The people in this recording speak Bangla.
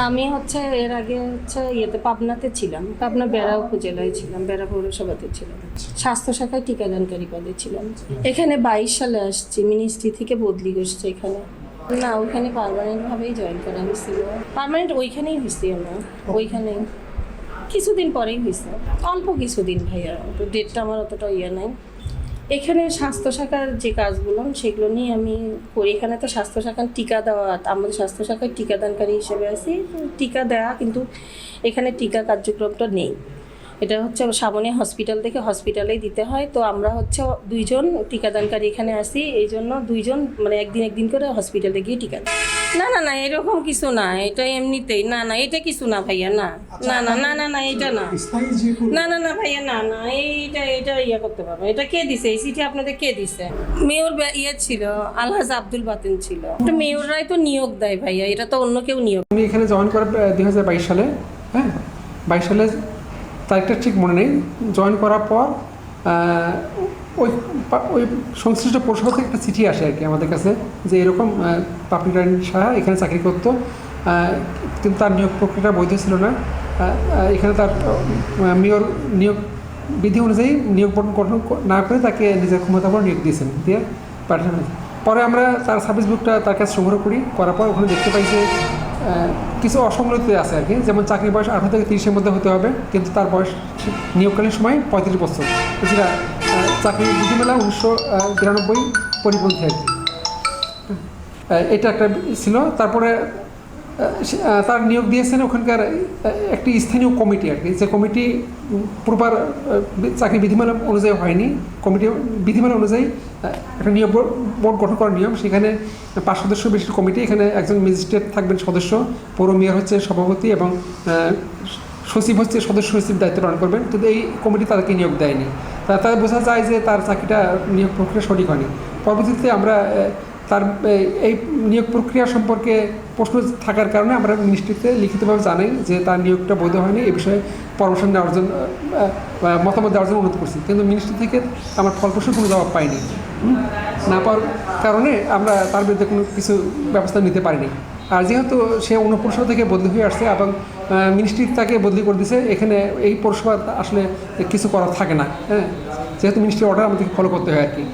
আমি এর আগে পাবনাতে ছিলাম, পাবনা বেড়া উপজেলায় ছিলাম, বেড়া পৌরসভাতে ছিলাম, স্বাস্থ্য শাখায় টিকাদানকারী পদে ছিলাম। এখানে 22 সালে আসছি, মিনিস্ট্রি থেকে বদলি করছে এখানে। না, ওইখানে পার্মানেন্টভাবেই জয়েন করা হয়েছিল। পার্মানেন্ট ওইখানেই হয়েছি আমরা, ওইখানেই কিছুদিন পরেই হয়েছে, অল্প কিছুদিন ভাইয়া, তো ডেটটা আমার অতটা নাই। এখানে স্বাস্থ্য শাখার যে কাজগুলো সেগুলো নিয়ে আমি করি। এখানে তো স্বাস্থ্য শাখার টিকা দেওয়া, আমাদের স্বাস্থ্য শাখায় টিকাদানকারী হিসেবে আছি, টিকা দেওয়া, কিন্তু এখানে টিকা কার্যক্রমটা নেই। এটা সামনে হসপিটাল থেকে হসপিটালেই দিতে হয়। তো আমরা 2জন টিকাদানকারী এখানে আসি, এই জন্য 2জন মানে একদিন করে হসপিটালে গিয়ে টিকা দেয়। না না না, এরকম কিছু না, এটা এমনিতেই। না না, এটা কিছু না ভাইয়া, না না না না না না, এটা না, না না না ভাইয়া, না না, এটা করতে পারবো। এটা কে দিছে এই চিঠি আপনাদের? কে দিছে? মেয়র ছিল, আলহাজ আব্দুল বাতিন ছিল। মেয়ররাই তো নিয়োগ দেয় ভাইয়া, এটা তো অন্য কেউ নিয়োগ। উনি এখানে জয়েন করেন 2022 সালে। হ্যাঁ, 22 সালে তারিখটা ঠিক মনে নেই। জয়েন করার পর ওই সংশ্লিষ্ট পৌরসভা থেকে একটা চিঠি আসে আর কি আমাদের কাছে, যে এরকম পাপড়ি রানী সাহা এখানে চাকরি করতো, কিন্তু তার নিয়োগ প্রক্রিয়াটা বৈধ ছিল না। এখানে তার মেয়র নিয়োগ বিধি অনুযায়ী নিয়োগ গঠন না করে তাকে নিজের ক্ষমতা পর নিয়োগ দিয়েছেন, দিয়ে পাঠানো। পরে আমরা তার সার্ভিস বুকটা তার কাছে সংগ্রহ করার পর ওখানে দেখতে পাই যে কিছু অসংগতি আছে আর কি। যেমন চাকরির বয়স 18 থেকে 30-এর মধ্যে হতে হবে, কিন্তু তার বয়স নিয়োগকালীন সময় 35 বছর, যেটা চাকরি বিধিমালা 1992 পরিপন্থী আর কি। এটা একটা ছিল। তারপরে তার নিয়োগ দিয়েছেন ওখানকার একটি স্থানীয় কমিটি আর কি, যে কমিটি প্রপার চাকরি বিধিমালা অনুযায়ী হয়নি। কমিটি বিধিমালা অনুযায়ী একটা নিয়োগ বোর্ড গঠন করার নিয়ম, সেখানে 5 সদস্য বিশিষ্ট কমিটি। এখানে একজন ম্যাজিস্ট্রেট থাকবেন সদস্য, পৌর মেয়র হচ্ছে সভাপতি, এবং সচিব হচ্ছে সদস্য সচিব দায়িত্ব পালন করবেন। কিন্তু এই কমিটি তাদেরকে নিয়োগ দেয়নি। তাদের বোঝা যায় যে তার চাকরিটা নিয়োগ প্রক্রিয়া সঠিক হয়নি। পরবর্তীতে আমরা তার এই নিয়োগ প্রক্রিয়া সম্পর্কে প্রশ্ন থাকার কারণে আমরা মিনিস্ট্রিতে লিখিতভাবে জানাই যে তার নিয়োগটা বৈধ হয়নি। এই বিষয়ে পরামর্শ নেওয়ার জন্য, মতামত দেওয়ার জন্য অনুরোধ করছি, কিন্তু মিনিস্ট্রি থেকে আমার ফলপ্রসূ কোনো জবাব পাইনি। না পাওয়ার কারণে আমরা তার বিরুদ্ধে কোনো কিছু ব্যবস্থা নিতে পারিনি। আর যেহেতু সে অন্য পৌরসভা থেকে বদলি হয়ে আসছে এবং মিনিস্ট্রি তাকে বদলি করে দিয়েছে, এখানে এই পৌরসভা আসলে কিছু করার থাকে না। হ্যাঁ, যেহেতু মিনিস্ট্রির অর্ডার আমাদেরকে ফলো করতে হয় আর কি।